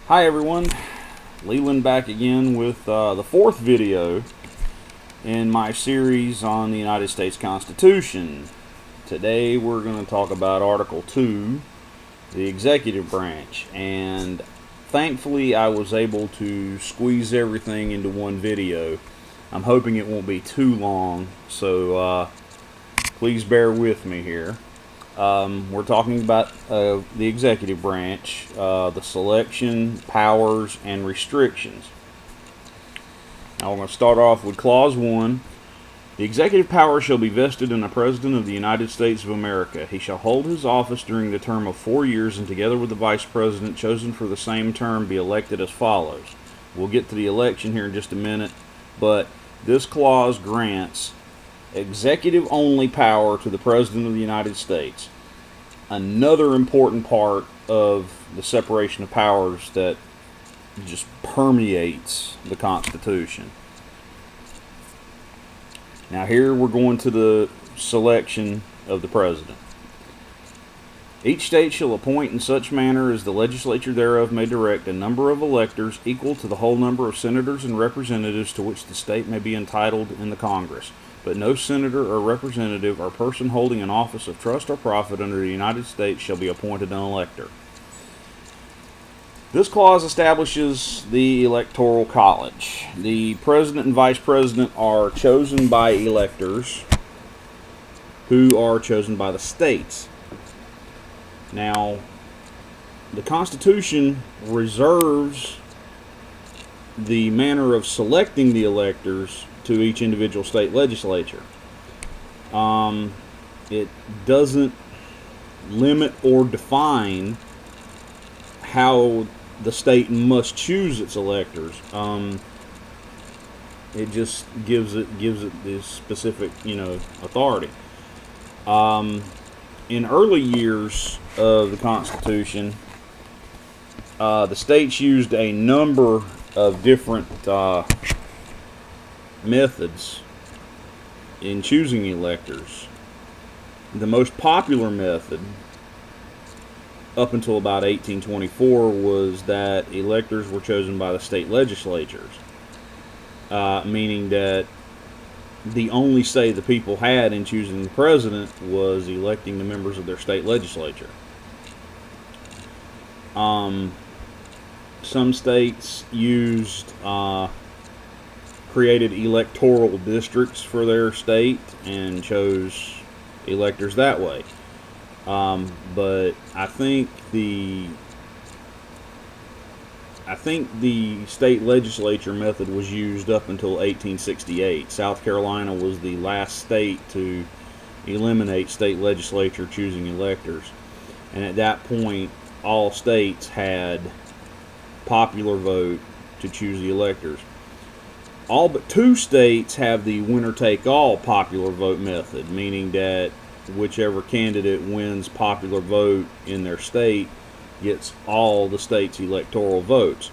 Hi everyone, Leland back again with the fourth video in my series on the United States Constitution. Today we're going to talk about Article 2, the executive branch, and thankfully I was able to squeeze everything into one video. I'm hoping it won't be too long, so please bear with me here. We're talking about the executive branch, the selection, powers, and restrictions. Now we're going to start off with Clause 1. The executive power shall be vested in the President of the United States of America. He shall hold his office during the term of 4 years, and together with the Vice President chosen for the same term be elected as follows. We'll get to the election here in just a minute, but this clause grants executive-only power to the President of the United States. Another important part of the separation of powers that just permeates the Constitution. Now here we're going to the selection of the President. Each state shall appoint in such manner as the legislature thereof may direct a number of electors equal to the whole number of senators and representatives to which the state may be entitled in the Congress. But no senator or representative or person holding an office of trust or profit under the United States shall be appointed an elector. This clause establishes the Electoral College. The President and Vice President are chosen by electors who are chosen by the states. Now, the Constitution reserves the manner of selecting the electors to each individual state legislature. It doesn't limit or define how the state must choose its electors. It just gives it this specific, authority. In early years of the Constitution, the states used a number of different methods in choosing electors. The most popular method up until about 1824 was that electors were chosen by the state legislatures, meaning that the only say the people had in choosing the president was electing the members of their state legislature. Some states created electoral districts for their state and chose electors that way. But I think the state legislature method was used up until 1868. South Carolina was the last state to eliminate state legislature choosing electors. And at that point, all states had popular vote to choose the electors. All but 2 states have the winner-take-all popular vote method, meaning that whichever candidate wins popular vote in their state gets all the state's electoral votes.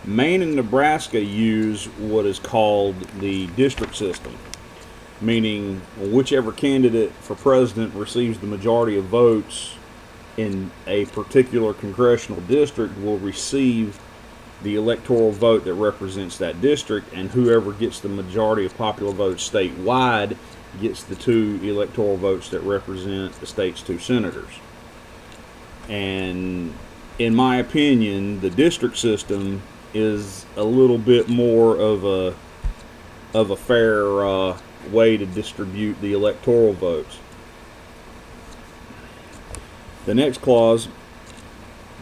Maine and Nebraska use what is called the district system, meaning whichever candidate for president receives the majority of votes in a particular congressional district will receive the electoral vote that represents that district, and whoever gets the majority of popular votes statewide gets the 2 electoral votes that represent the state's 2 senators. And in my opinion, the district system is a little bit more of a fair way to distribute the electoral votes. The next clause: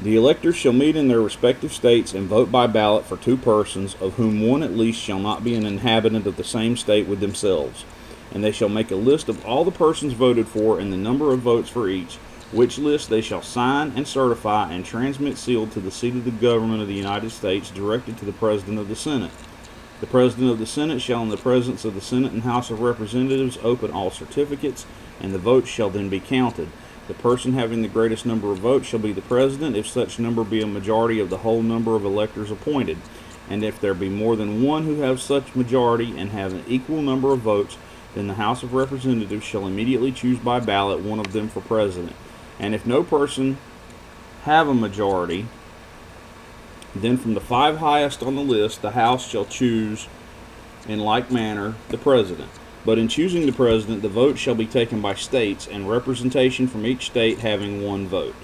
the electors shall meet in their respective states and vote by ballot for 2 persons, of whom one at least shall not be an inhabitant of the same state with themselves. And they shall make a list of all the persons voted for and the number of votes for each, which list they shall sign and certify and transmit sealed to the seat of the government of the United States, directed to the President of the Senate. The President of the Senate shall, in the presence of the Senate and House of Representatives, open all certificates, and the votes shall then be counted. The person having the greatest number of votes shall be the President, if such number be a majority of the whole number of electors appointed. And if there be more than one who have such majority and have an equal number of votes, then the House of Representatives shall immediately choose by ballot one of them for President. And if no person have a majority, Then from the 5 highest on the list, the House shall choose in like manner the President. But in choosing the President, the vote shall be taken by states, and representation from each state having 1 vote.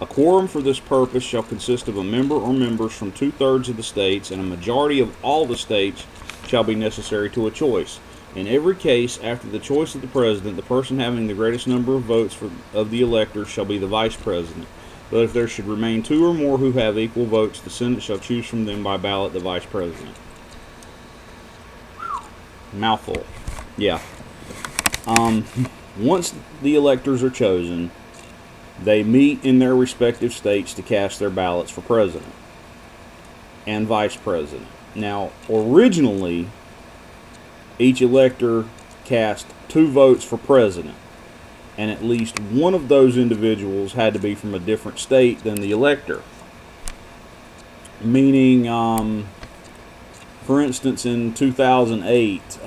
A quorum for this purpose shall consist of a member or members from 2/3 of the states, and a majority of all the states shall be necessary to a choice. In every case, after the choice of the President, the person having the greatest number of votes of the electors shall be the Vice President. But if there should remain 2 or more who have equal votes, the Senate shall choose from them by ballot the Vice President. Mouthful. Yeah. Once the electors are chosen, they meet in their respective states to cast their ballots for President and Vice President. Now, originally, each elector cast 2 votes for President, and at least one of those individuals had to be from a different state than the elector. Meaning, for instance, in 2008,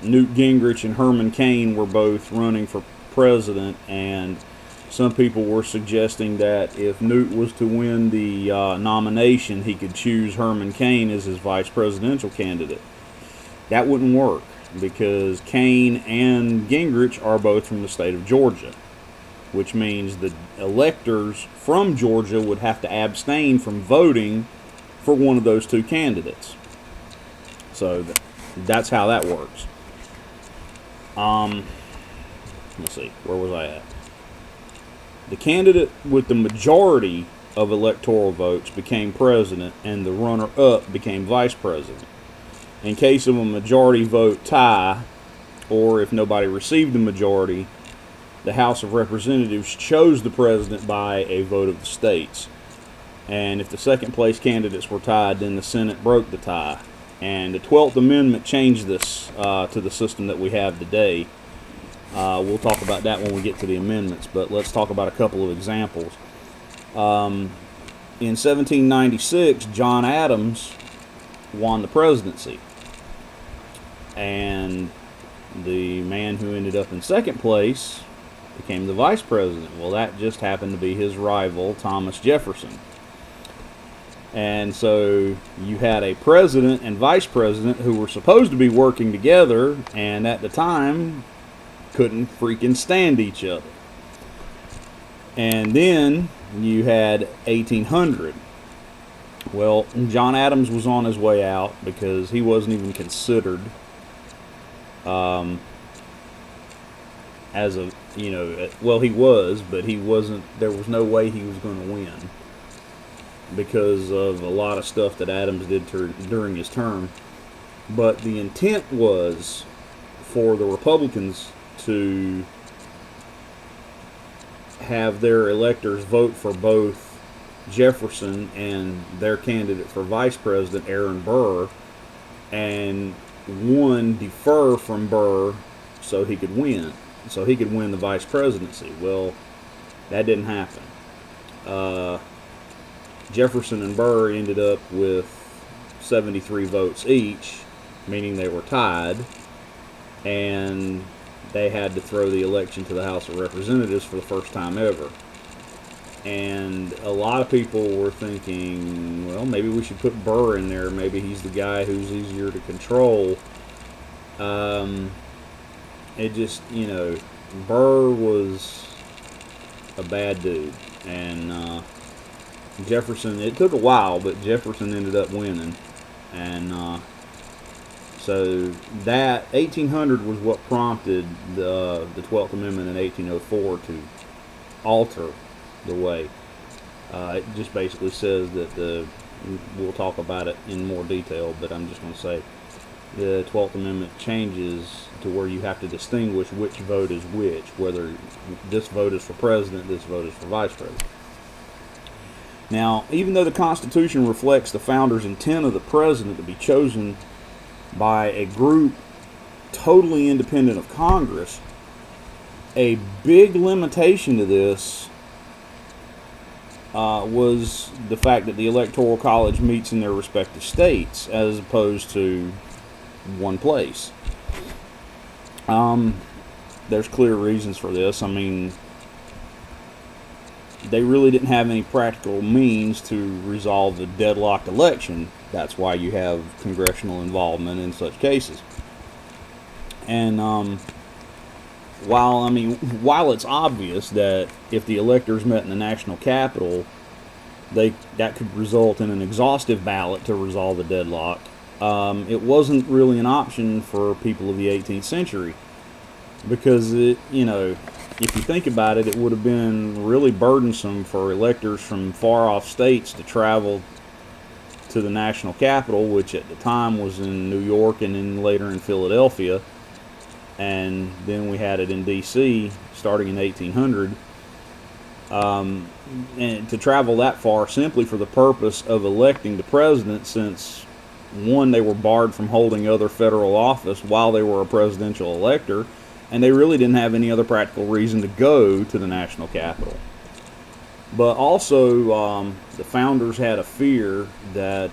Newt Gingrich and Herman Cain were both running for president, and some people were suggesting that if Newt was to win the nomination, he could choose Herman Cain as his vice presidential candidate. That wouldn't work, because Cain and Gingrich are both from the state of Georgia, which means the electors from Georgia would have to abstain from voting for one of those 2 candidates. So that's how that works. Let's see, where was I at? The candidate with the majority of electoral votes became president, and the runner-up became vice president. In case of a majority vote tie, or if nobody received the majority, the House of Representatives chose the president by a vote of the states. And if the second place candidates were tied, then the Senate broke the tie. And the 12th Amendment changed this to the system that we have today. We'll talk about that when we get to the amendments, but let's talk about a couple of examples. In 1796, John Adams won the presidency. And the man who ended up in second place became the vice president. Well, that just happened to be his rival, Thomas Jefferson. And so you had a president and vice president who were supposed to be working together, and at the time couldn't freaking stand each other. And then you had 1800. Well, John Adams was on his way out because he wasn't even considered as a, well, he was, but he wasn't, there was no way he was going to win because of a lot of stuff that Adams did during his term. But the intent was for the Republicans to have their electors vote for both Jefferson and their candidate for vice president, Aaron Burr, and one defer from Burr so he could win. So he could win the vice presidency. Well, that didn't happen. Jefferson and Burr ended up with 73 votes each, meaning they were tied, and they had to throw the election to the House of Representatives for the first time ever. And a lot of people were thinking, well, maybe we should put Burr in there. Maybe he's the guy who's easier to control. It just, Burr was a bad dude. And Jefferson, it took a while, but Jefferson ended up winning. And so that 1800 was what prompted the 12th Amendment in 1804 to alter the way. It just basically says that we'll talk about it in more detail, but I'm just going to say the 12th Amendment changes to where you have to distinguish which vote is which, whether this vote is for president, this vote is for vice president. Now, even though the Constitution reflects the founders' intent of the president to be chosen by a group totally independent of Congress, a big limitation to this was the fact that the Electoral College meets in their respective states as opposed to one place. There's clear reasons for this. I mean, they really didn't have any practical means to resolve the deadlocked election. That's why you have congressional involvement in such cases. And while it's obvious that if the electors met in the national capital, that could result in an exhaustive ballot to resolve the deadlock, it wasn't really an option for people of the 18th century, because if you think about it, it would have been really burdensome for electors from far off states to travel to the national capital, which at the time was in New York and then later in Philadelphia, and then we had it in D.C. starting in 1800. And to travel that far simply for the purpose of electing the president, since one, they were barred from holding other federal office while they were a presidential elector, and they really didn't have any other practical reason to go to the national capital. But also, the founders had a fear that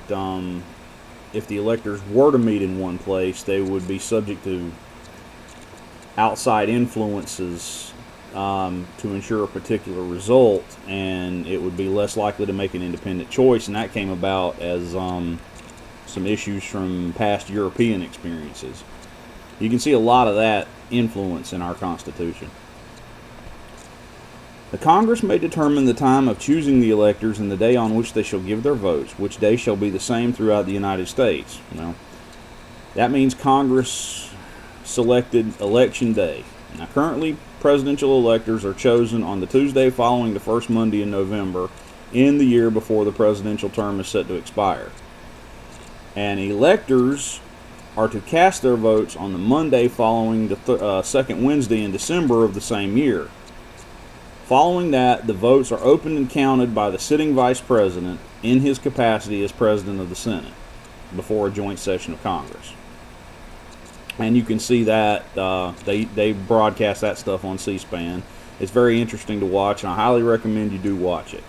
if the electors were to meet in one place, they would be subject to outside influences to ensure a particular result, and it would be less likely to make an independent choice, and that came about as some issues from past European experiences. You can see a lot of that influence in our Constitution. The Congress may determine the time of choosing the electors and the day on which they shall give their votes, which day shall be the same throughout the United States. Well, that means Congress selected election day. Now, currently, presidential electors are chosen on the Tuesday following the first Monday in November in the year before the presidential term is set to expire. And electors are to cast their votes on the Monday following the second Wednesday in December of the same year. Following that, the votes are opened and counted by the sitting vice president in his capacity as president of the Senate before a joint session of Congress. And you can see that they broadcast that stuff on C-SPAN. It's very interesting to watch, and I highly recommend you do watch it.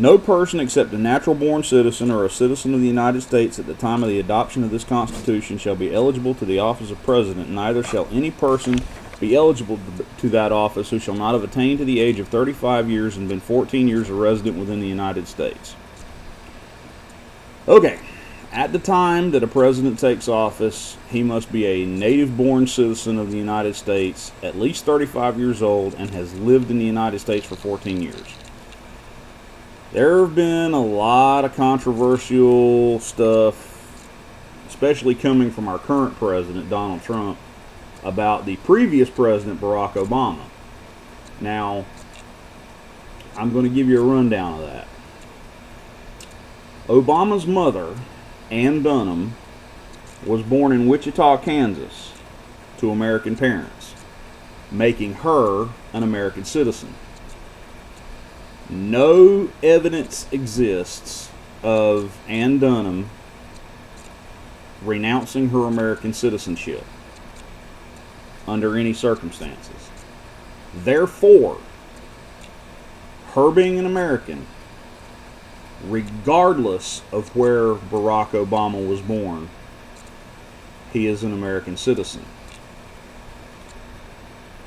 No person except a natural-born citizen or a citizen of the United States at the time of the adoption of this Constitution shall be eligible to the office of president. Neither shall any person be eligible to that office who shall not have attained to the age of 35 years and been 14 years a resident within the United States. Okay. At the time that a president takes office, he must be a native-born citizen of the United States, at least 35 years old, and has lived in the United States for 14 years. There have been a lot of controversial stuff, especially coming from our current president, Donald Trump, about the previous president, Barack Obama. Now, I'm going to give you a rundown of that. Obama's mother, Ann Dunham, was born in Wichita, Kansas, to American parents, making her an American citizen. No evidence exists of Ann Dunham renouncing her American citizenship under any circumstances. Therefore, her being an American, regardless of where Barack Obama was born, he is an American citizen.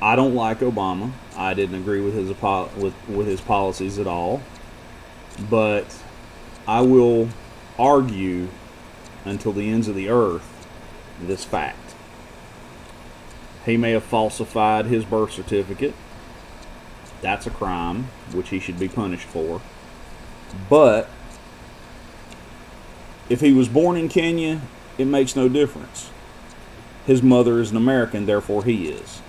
I don't like Obama. I didn't agree with his policies at all. But I will argue until the ends of the earth this fact. He may have falsified his birth certificate. That's a crime, which he should be punished for. But if he was born in Kenya, it makes no difference. His mother is an American, therefore he is.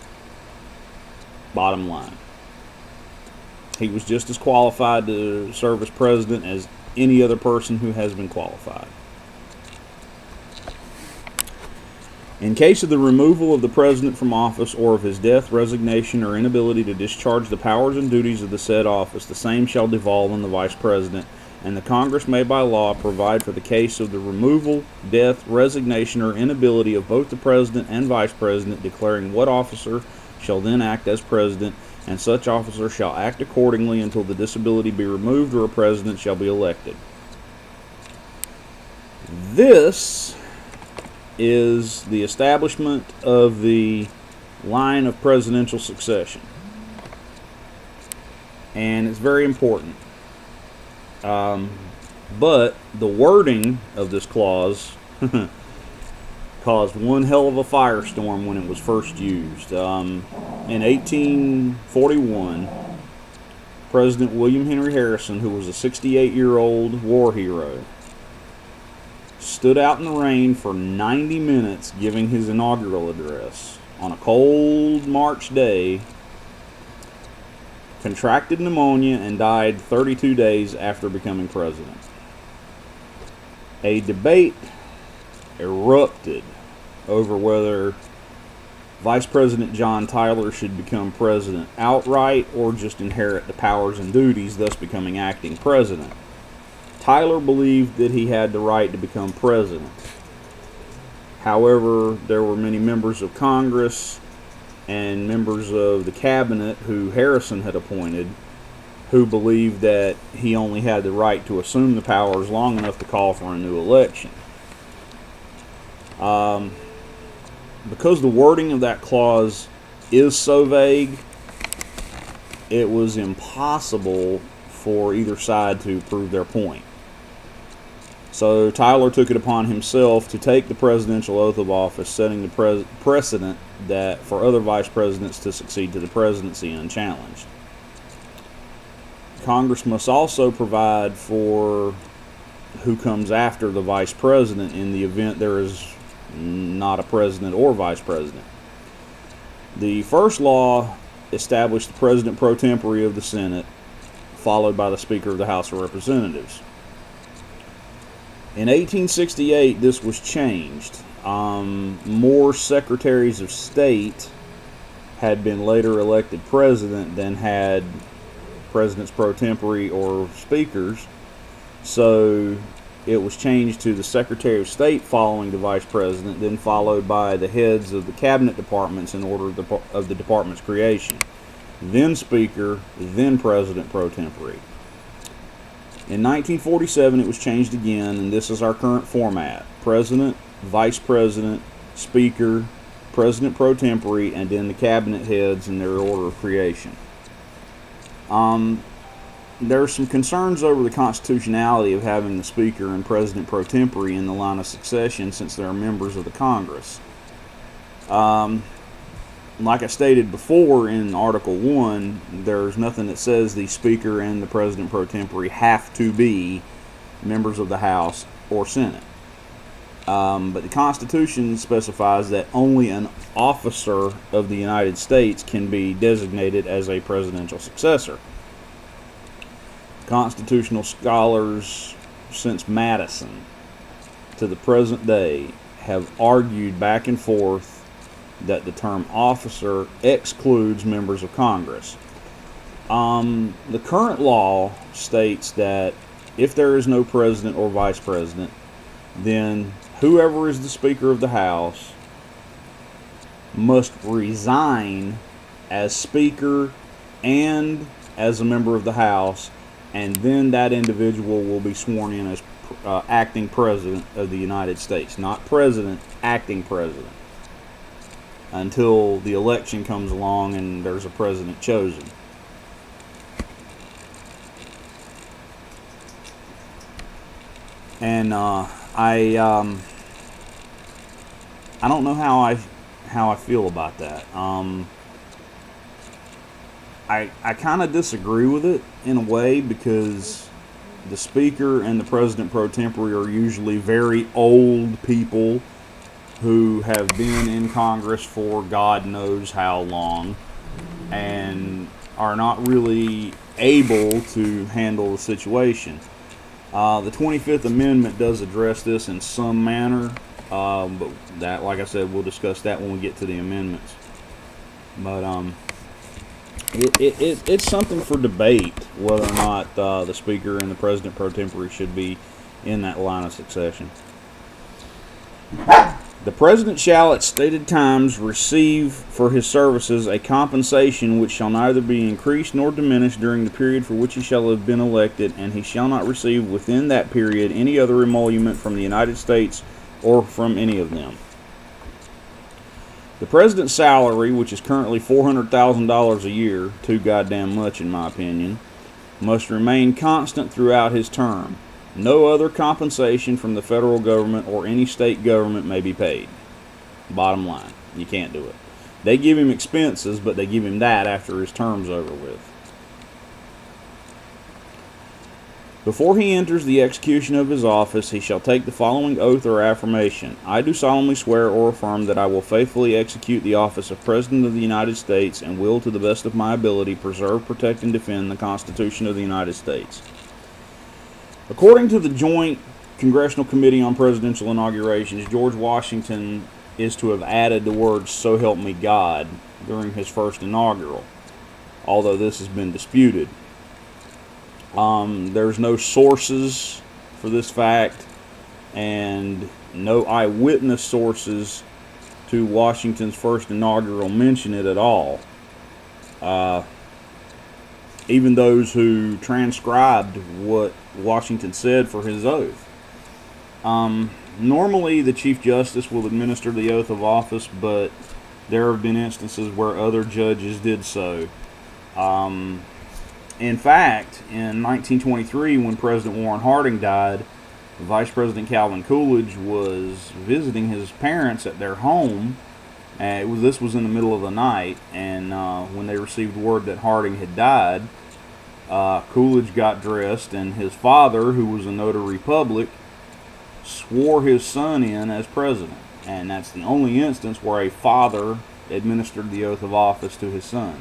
Bottom line. He was just as qualified to serve as president as any other person who has been qualified. In case of the removal of the president from office or of his death, resignation, or inability to discharge the powers and duties of the said office, the same shall devolve on the vice president, and the Congress may by law provide for the case of the removal, death, resignation, or inability of both the president and vice president, declaring what officer shall then act as president, and such officer shall act accordingly until the disability be removed or a president shall be elected. This is the establishment of the line of presidential succession. and it's very important. But the wording of this clause caused one hell of a firestorm when it was first used. In 1841, President William Henry Harrison, who was a 68-year-old war hero, stood out in the rain for 90 minutes giving his inaugural address. On a cold March day, contracted pneumonia and died 32 days after becoming president. A debate erupted over whether Vice President John Tyler should become president outright or just inherit the powers and duties, thus becoming acting president. Tyler believed that he had the right to become president. However, there were many members of Congress and members of the cabinet who Harrison had appointed who believed that he only had the right to assume the powers long enough to call for a new election. Because the wording of that clause is so vague, it was impossible for either side to prove their point. So Tyler took it upon himself to take the presidential oath of office, setting the precedent that for other vice presidents to succeed to the presidency unchallenged. Congress must also provide for who comes after the vice president in the event there is not a president or vice president. The first law established the president pro tempore of the Senate, followed by the Speaker of the House of Representatives. In 1868, this was changed. More secretaries of state had been later elected president than had presidents pro tempore or speakers, so it was changed to the Secretary of State following the Vice President, then followed by the heads of the cabinet departments in order of the department's creation, then Speaker, then President pro tempore. In 1947, it was changed again, and this is our current format: President, Vice President, Speaker, President pro tempore, and then the cabinet heads in their order of creation. There are some concerns over the constitutionality of having the Speaker and President pro tempore in the line of succession since they are members of the Congress. Like I stated before in Article 1, there's nothing that says the Speaker and the President pro tempore have to be members of the House or Senate. But the Constitution specifies that only an officer of the United States can be designated as a presidential successor. Constitutional scholars since Madison to the present day have argued back and forth that the term officer excludes members of Congress. The current law states that if there is no president or vice president, then whoever is the Speaker of the House must resign as Speaker and as a member of the House, and then that individual will be sworn in as acting President of the United States. Not President, acting President, until the election comes along and there's a president chosen. And I don't know how I feel about that. I kind of disagree with it in a way, because the Speaker and the President pro tempore are usually very old people who have been in Congress for God knows how long and are not really able to handle the situation. The 25th Amendment does address this in some manner, but that, like I said, we'll discuss that when we get to the amendments. But it's something for debate whether or not the Speaker and the President pro tempore should be in that line of succession. The President shall at stated times receive for his services a compensation which shall neither be increased nor diminished during the period for which he shall have been elected, and he shall not receive within that period any other emolument from the United States or from any of them. The president's salary, which is currently $400,000 a year, too goddamn much in my opinion, must remain constant throughout his term. No other compensation from the federal government or any state government may be paid. Bottom line, you can't do it. They give him expenses, but they give him that after his term's over with. Before he enters the execution of his office, he shall take the following oath or affirmation. I do solemnly swear or affirm that I will faithfully execute the office of President of the United States and will, to the best of my ability, preserve, protect, and defend the Constitution of the United States. According to the Joint Congressional Committee on Presidential Inaugurations, George Washington is to have added the words, "So help me God," during his first inaugural, although this has been disputed. There's no sources for this fact, and no eyewitness sources to Washington's first inaugural mention it at all. Even those who transcribed what Washington said for his oath. Normally, the Chief Justice will administer the oath of office, but there have been instances where other judges did so. In fact, in 1923, when President Warren Harding died, Vice President Calvin Coolidge was visiting his parents at their home. This was in the middle of the night, and when they received word that Harding had died, Coolidge got dressed, and his father, who was a notary public, swore his son in as president. And that's the only instance where a father administered the oath of office to his son.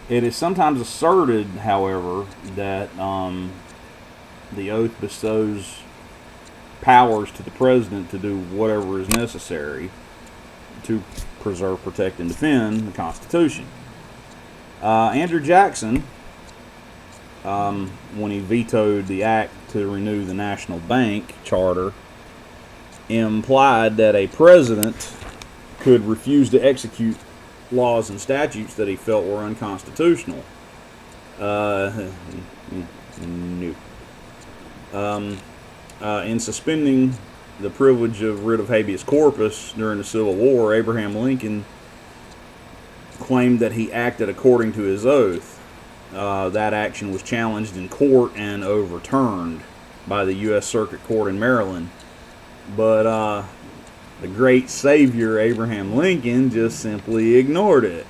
It is sometimes asserted, however, that the oath bestows powers to the president to do whatever is necessary to preserve, protect, and defend the Constitution. Andrew Jackson, when he vetoed the act to renew the National Bank charter, implied that a president could refuse to execute laws and statutes that he felt were unconstitutional. No. In suspending the privilege of writ of habeas corpus during the Civil War, Abraham Lincoln claimed that he acted according to his oath. That action was challenged in court and overturned by the U.S. Circuit Court in Maryland. But the great savior Abraham Lincoln just simply ignored it.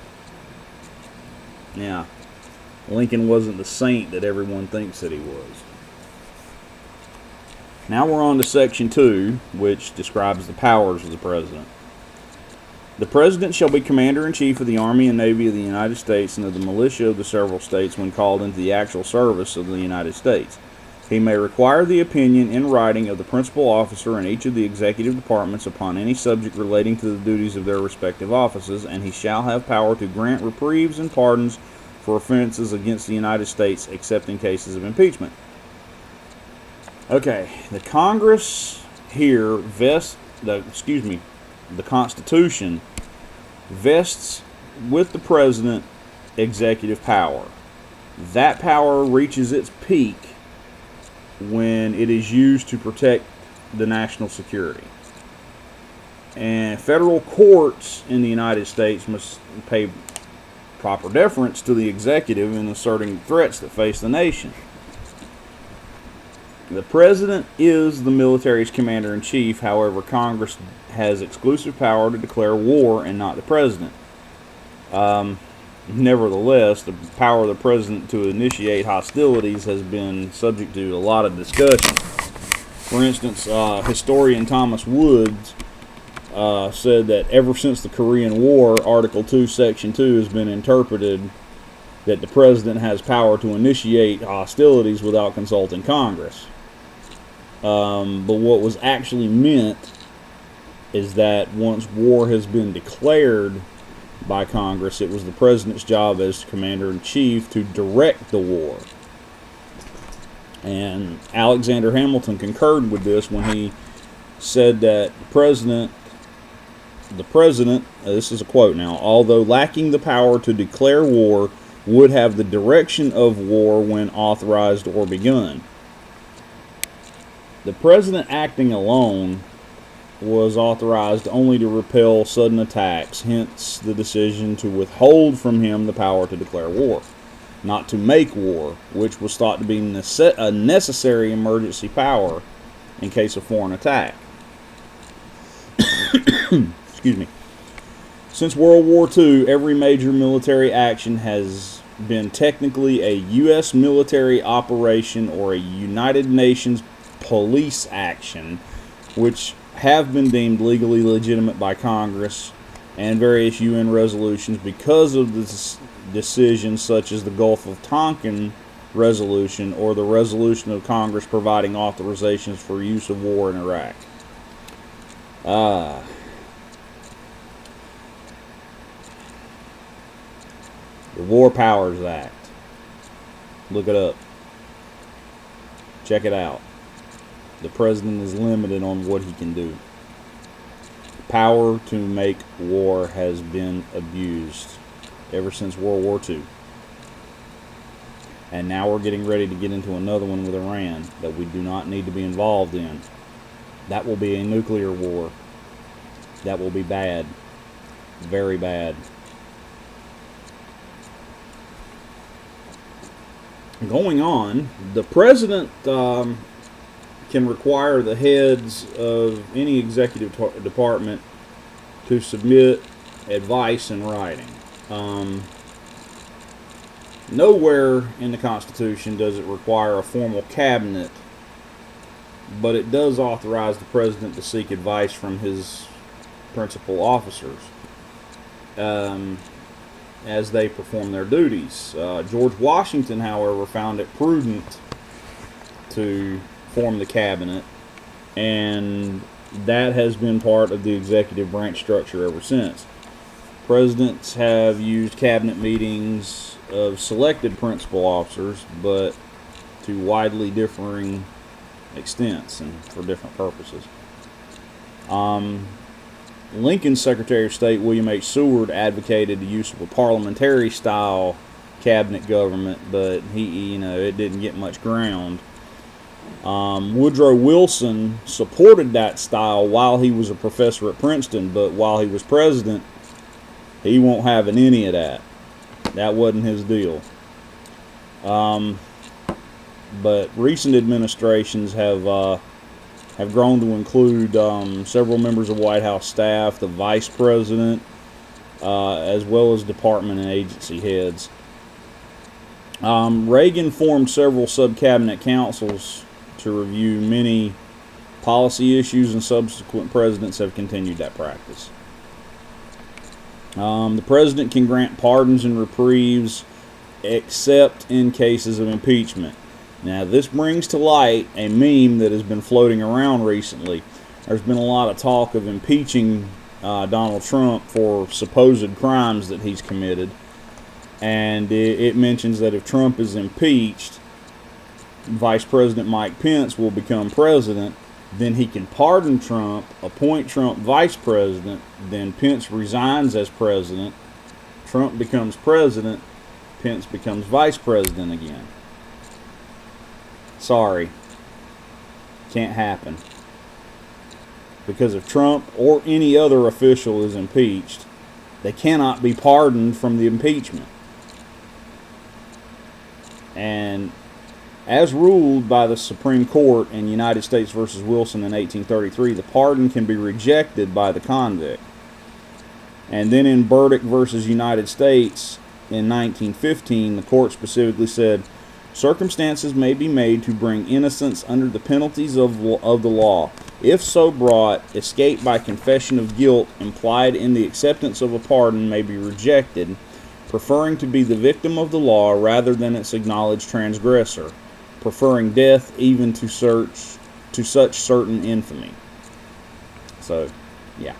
Yeah, Lincoln wasn't the saint that everyone thinks that he was. Now we're on to Section 2, which describes the powers of the President. The President shall be Commander-in-Chief of the Army and Navy of the United States and of the militia of the several states when called into the actual service of the United States. He may require the opinion in writing of the principal officer in each of the executive departments upon any subject relating to the duties of their respective offices, and he shall have power to grant reprieves and pardons for offenses against the United States, except in cases of impeachment. Okay, the Congress here the Constitution vests with the President executive power. That power reaches its peak when it is used to protect the national security. And federal courts in the United States must pay proper deference to the executive in asserting threats that face the nation. The President is the military's commander-in-chief. However, Congress has exclusive power to declare war and not the President. Nevertheless, the power of the President to initiate hostilities has been subject to a lot of discussion. For instance, historian Thomas Woods said that ever since the Korean War, Article 2, Section 2 has been interpreted that the President has power to initiate hostilities without consulting Congress. But what was actually meant is that once war has been declared by Congress, it was the President's job as Commander-in-Chief to direct the war. And Alexander Hamilton concurred with this when he said that the President, this is a quote now, although lacking the power to declare war, would have the direction of war when authorized or begun. The President acting alone was authorized only to repel sudden attacks, hence the decision to withhold from him the power to declare war, not to make war, which was thought to be a necessary emergency power in case of foreign attack. Excuse me. Since World War II, every major military action has been technically a U.S. military operation or a United Nations police action, which have been deemed legally legitimate by Congress and various UN resolutions because of the decisions such as the Gulf of Tonkin resolution or the resolution of Congress providing authorizations for use of war in Iraq. The War Powers Act. Look it up. Check it out. The president is limited on what he can do. Power to make war has been abused ever since World War II. And now we're getting ready to get into another one with Iran that we do not need to be involved in. That will be a nuclear war. That will be bad. Very bad. Going on, the president can require the heads of any executive department to submit advice in writing. Nowhere in the Constitution does it require a formal cabinet, but it does authorize the president to seek advice from his principal officers as they perform their duties. George Washington, however, found it prudent to form the cabinet, and that has been part of the executive branch structure ever since. Presidents have used cabinet meetings of selected principal officers, but to widely differing extents and for different purposes. Lincoln's Secretary of State, William H. Seward, advocated the use of a parliamentary-style cabinet government, but it didn't get much ground. Woodrow Wilson supported that style while he was a professor at Princeton, but while he was president, he won't have any of that. That wasn't his deal. But recent administrations have grown to include several members of White House staff, the vice president, as well as department and agency heads. Reagan formed several sub-cabinet councils to review many policy issues, and subsequent presidents have continued that practice. The president can grant pardons and reprieves except in cases of impeachment. Now, this brings to light a meme that has been floating around recently. There's been a lot of talk of impeaching Donald Trump for supposed crimes that he's committed. And it mentions that if Trump is impeached, Vice President Mike Pence will become president. Then he can pardon Trump, appoint Trump vice president, then Pence resigns as president, Trump becomes president, Pence becomes vice president again. Sorry. Can't happen. Because if Trump or any other official is impeached, they cannot be pardoned from the impeachment. And as ruled by the Supreme Court in United States v. Wilson in 1833, the pardon can be rejected by the convict. And then in Burdick v. United States in 1915, the court specifically said, circumstances may be made to bring innocence under the penalties of the law. If so brought, escape by confession of guilt implied in the acceptance of a pardon may be rejected, preferring to be the victim of the law rather than its acknowledged transgressor, preferring death even to such certain infamy. So, yeah.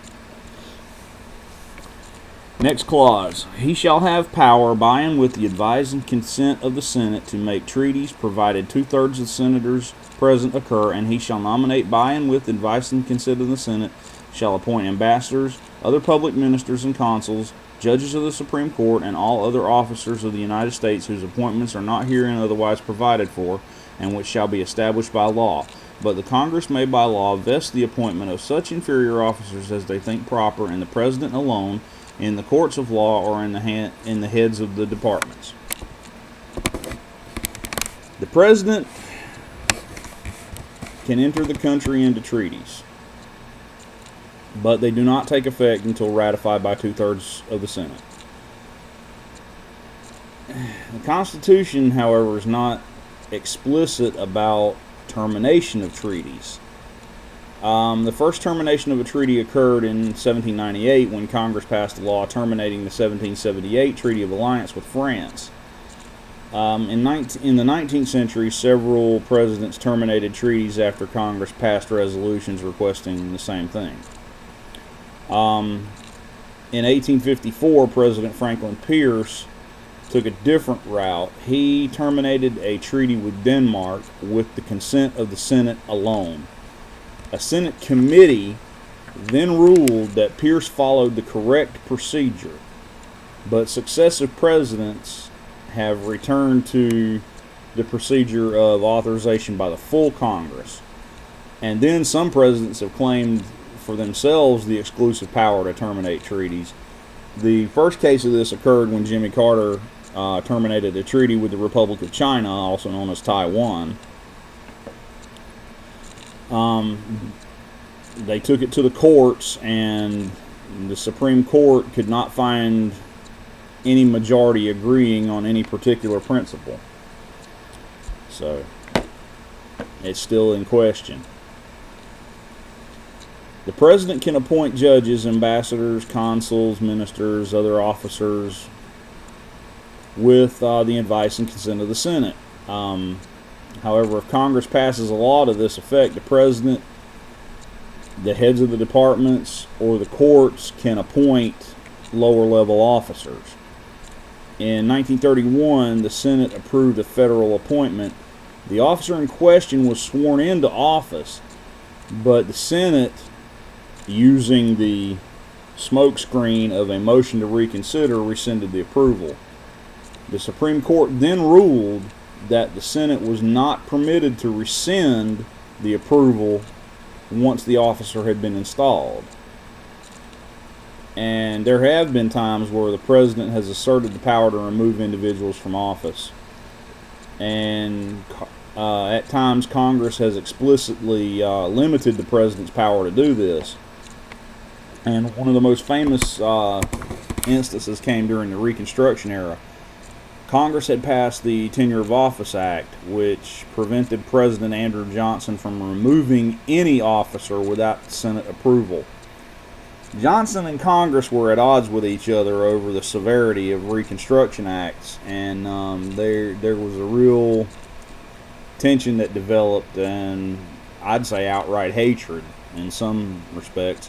Next clause. He shall have power by and with the advice and consent of the Senate to make treaties, provided 2/3 of the senators present occur, and he shall nominate by and with advice and consent of the Senate, shall appoint ambassadors, other public ministers and consuls, judges of the Supreme Court, and all other officers of the United States whose appointments are not herein otherwise provided for, and which shall be established by law. but the Congress may by law vest the appointment of such inferior officers as they think proper in the President alone, in the courts of law, or in the heads of the departments. The President can enter the country into treaties, but they do not take effect until ratified by 2/3 of the Senate. The Constitution, however, is not explicit about termination of treaties. The first termination of a treaty occurred in 1798 when Congress passed a law terminating the 1778 Treaty of Alliance with France. In the 19th century, several presidents terminated treaties after Congress passed resolutions requesting the same thing. In 1854, President Franklin Pierce took a different route. He terminated a treaty with Denmark with the consent of the Senate alone. A Senate committee then ruled that Pierce followed the correct procedure, but successive presidents have returned to the procedure of authorization by the full Congress. And then some presidents have claimed for themselves the exclusive power to terminate treaties. The first case of this occurred when Jimmy Carter terminated a treaty with the Republic of China, also known as Taiwan. They took it to the courts, and the Supreme Court could not find any majority agreeing on any particular principle. So, it's still in question. The President can appoint judges, ambassadors, consuls, ministers, other officers with the advice and consent of the Senate. However, if Congress passes a law to this effect, the President, the heads of the departments, or the courts can appoint lower level officers. In 1931, the Senate approved a federal appointment. The officer in question was sworn into office, but the Senate, using the smokescreen of a motion to reconsider, rescinded the approval. The Supreme Court then ruled that the Senate was not permitted to rescind the approval once the officer had been installed. And there have been times where the President has asserted the power to remove individuals from office. And at times Congress has explicitly limited the President's power to do this. And one of the most famous instances came during the Reconstruction era. Congress had passed the Tenure of Office Act, which prevented President Andrew Johnson from removing any officer without Senate approval. Johnson and Congress were at odds with each other over the severity of Reconstruction Acts, and there was a real tension that developed, and I'd say outright hatred in some respects.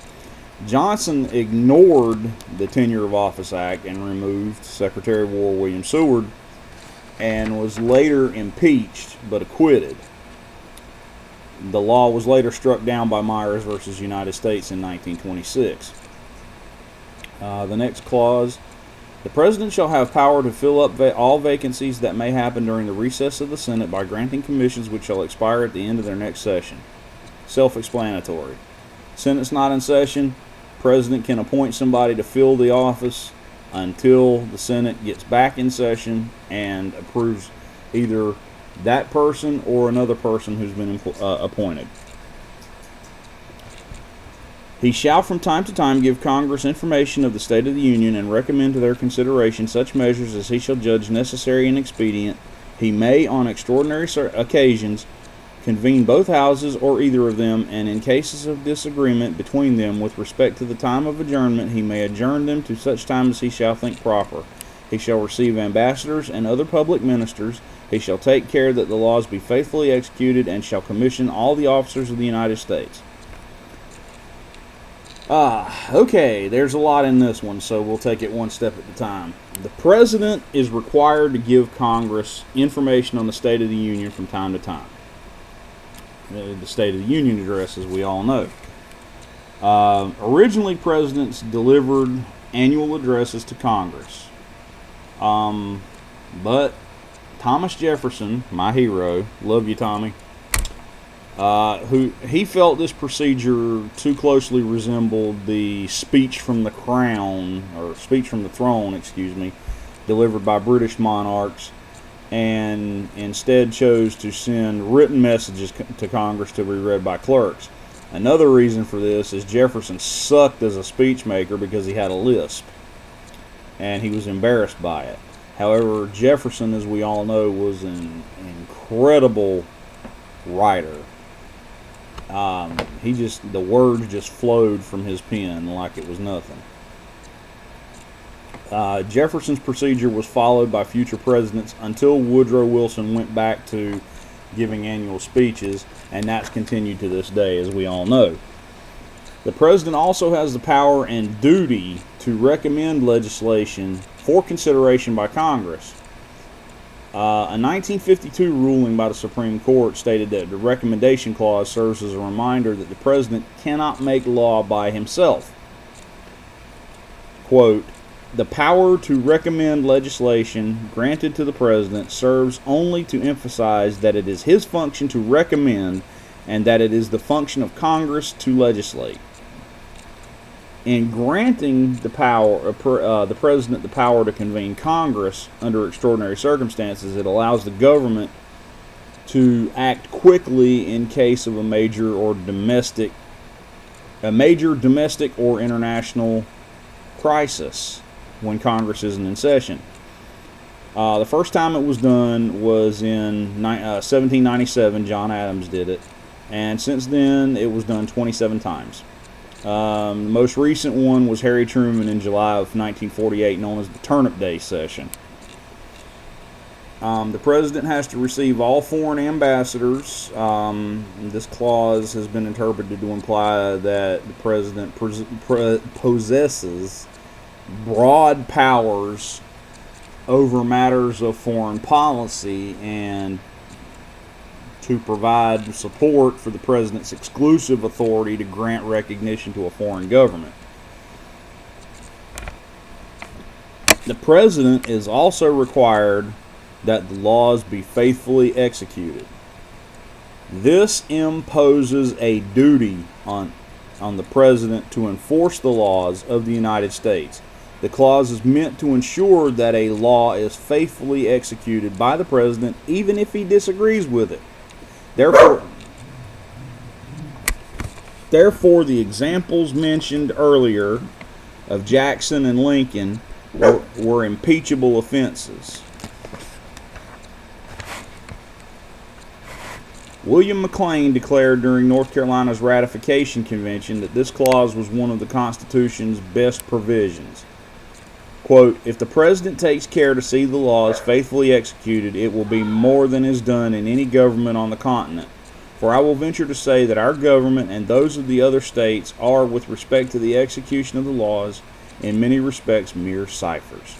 Johnson ignored the Tenure of Office Act and removed Secretary of War William Seward, and was later impeached but acquitted. The law was later struck down by Myers versus United States in 1926. The next clause: the President shall have power to fill up all vacancies that may happen during the recess of the Senate by granting commissions which shall expire at the end of their next session. Self-explanatory. Senate's not in session. President can appoint somebody to fill the office until the Senate gets back in session and approves either that person or another person who's been appointed. He shall from time to time give Congress information of the state of the Union and recommend to their consideration such measures as he shall judge necessary and expedient. He may, on extraordinary occasions, convene both houses or either of them, and in cases of disagreement between them with respect to the time of adjournment, he may adjourn them to such time as he shall think proper. He shall receive ambassadors and other public ministers. He shall take care that the laws be faithfully executed, and shall commission all the officers of the United States. Okay, there's a lot in this one, so we'll take it one step at a time. The President is required to give Congress information on the State of the Union from time to time. The State of the Union address, as we all know. Originally, presidents delivered annual addresses to Congress. But Thomas Jefferson, my hero, love you, Tommy, He felt this procedure too closely resembled the speech from the crown, or speech from the throne, excuse me, delivered by British monarchs, and instead chose to send written messages to Congress to be read by clerks. Another reason for this is Jefferson sucked as a speechmaker because he had a lisp, and he was embarrassed by it. However, Jefferson, as we all know, was an incredible writer. The words just flowed from his pen like it was nothing. Jefferson's procedure was followed by future presidents until Woodrow Wilson went back to giving annual speeches, and that's continued to this day, as we all know. The president also has the power and duty to recommend legislation for consideration by Congress. A 1952 ruling by the Supreme Court stated that the recommendation clause serves as a reminder that the president cannot make law by himself. Quote, "The power to recommend legislation granted to the president serves only to emphasize that it is his function to recommend and that it is the function of Congress to legislate. In granting the president the power to convene Congress under extraordinary circumstances, it allows the government to act quickly in case of a major domestic or international crisis when Congress isn't in session. The first time it was done was in 1797. John Adams did it, and since then it was done 27 times. The most recent one was Harry Truman in July of 1948, known as the Turnip Day Session. The president has to receive all foreign ambassadors. This clause has been interpreted to imply that the president possesses broad powers over matters of foreign policy and to provide support for the president's exclusive authority to grant recognition to a foreign government. The president is also required that the laws be faithfully executed. This imposes a duty on the president to enforce the laws of the United States. The clause is meant to ensure that a law is faithfully executed by the president, even if he disagrees with it. Therefore, the examples mentioned earlier of Jackson and Lincoln were impeachable offenses. William McLean declared during North Carolina's ratification convention that this clause was one of the Constitution's best provisions. Quote, "If the president takes care to see the laws faithfully executed, it will be more than is done in any government on the continent. For I will venture to say that our government and those of the other states are, with respect to the execution of the laws, in many respects mere ciphers."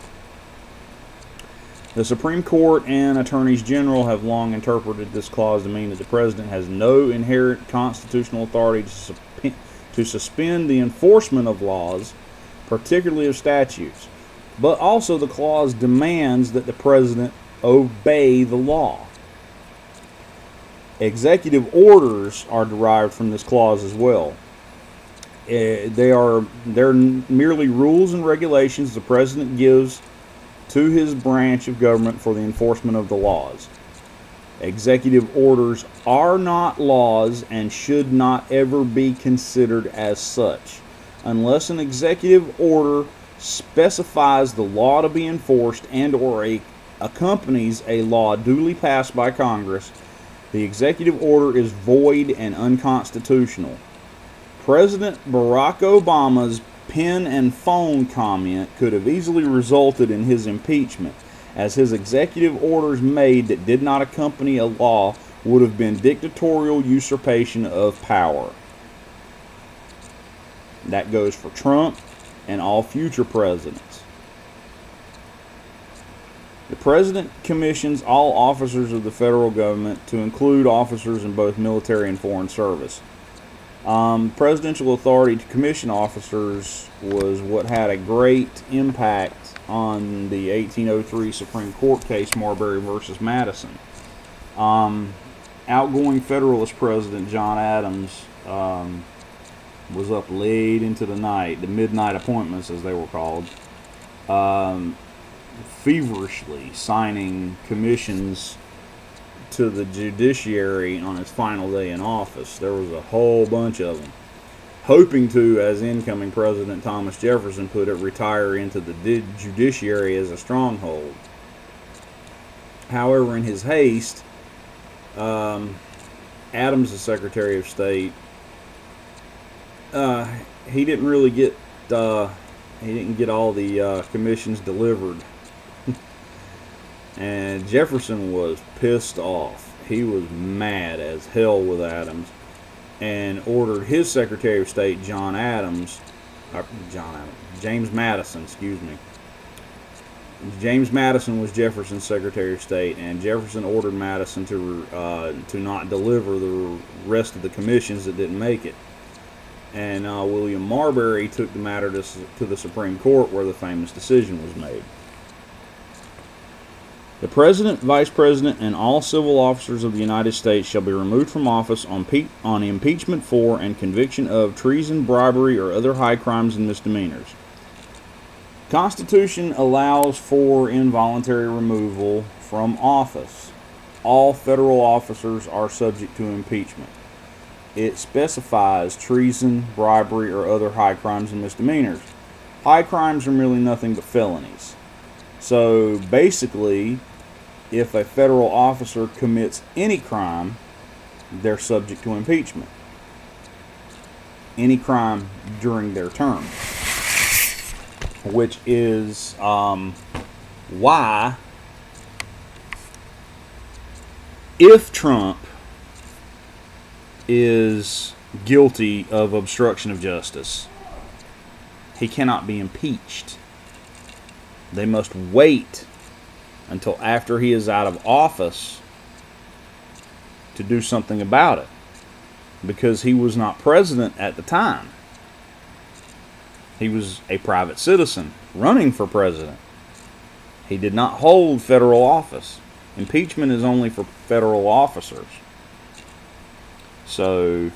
The Supreme Court and attorneys general have long interpreted this clause to mean that the president has no inherent constitutional authority to suspend the enforcement of laws, particularly of statutes. But also the clause demands that the president obey the law. Executive orders are derived from this clause as well. They're merely rules and regulations the president gives to his branch of government for the enforcement of the laws. Executive orders are not laws and should not ever be considered as such. Unless an executive order specifies the law to be enforced and/or accompanies a law duly passed by Congress, the executive order is void and unconstitutional. President Barack Obama's pen and phone comment could have easily resulted in his impeachment, as his executive orders made that did not accompany a law would have been dictatorial usurpation of power. That goes for Trump and all future presidents. The president commissions all officers of the federal government, to include officers in both military and foreign service. Presidential authority to commission officers was what had a great impact on the 1803 Supreme Court case Marbury versus Madison. outgoing Federalist President John Adams was up late into the night, the midnight appointments as they were called, feverishly signing commissions to the judiciary on his final day in office. There was a whole bunch of them, hoping to, as incoming President Thomas Jefferson put it, retire into the judiciary as a stronghold. However, in his haste, Adams, the Secretary of State, he didn't really get all the commissions delivered. And Jefferson was pissed off. He was mad as hell with Adams, and ordered his Secretary of State, James Madison, excuse me. James Madison was Jefferson's Secretary of State, and Jefferson ordered Madison to not deliver the rest of the commissions that didn't make it. And William Marbury took the matter to the Supreme Court, where the famous decision was made. The President, Vice President, and all civil officers of the United States shall be removed from office on impeachment for and conviction of treason, bribery, or other high crimes and misdemeanors. The Constitution allows for involuntary removal from office. All federal officers are subject to impeachment. It specifies treason, bribery, or other high crimes and misdemeanors. High crimes are merely nothing but felonies. So basically, if a federal officer commits any crime, they're subject to impeachment. Any crime during their term. Which is why, if Trump is guilty of obstruction of justice, he cannot be impeached. They must wait until after he is out of office to do something about it, because he was not president at the time. He was a private citizen running for president. He did not hold federal office. Impeachment is only for federal officers. So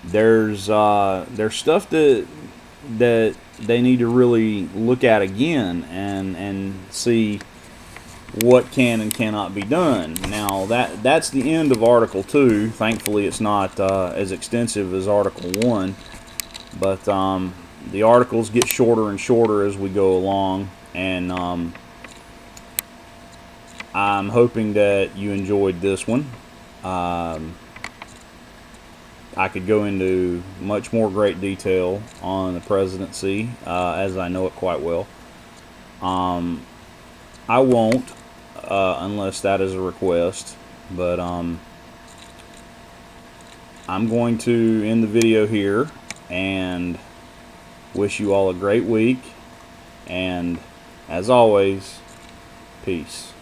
there's stuff that they need to really look at again and see what can and cannot be done. Now that's the end of Article 2. Thankfully, it's not as extensive as Article 1, but the articles get shorter and shorter as we go along, and I'm hoping that you enjoyed this one. I could go into much more great detail on the presidency, as I know it quite well. I won't, unless that is a request, but I'm going to end the video here and wish you all a great week, and as always, peace.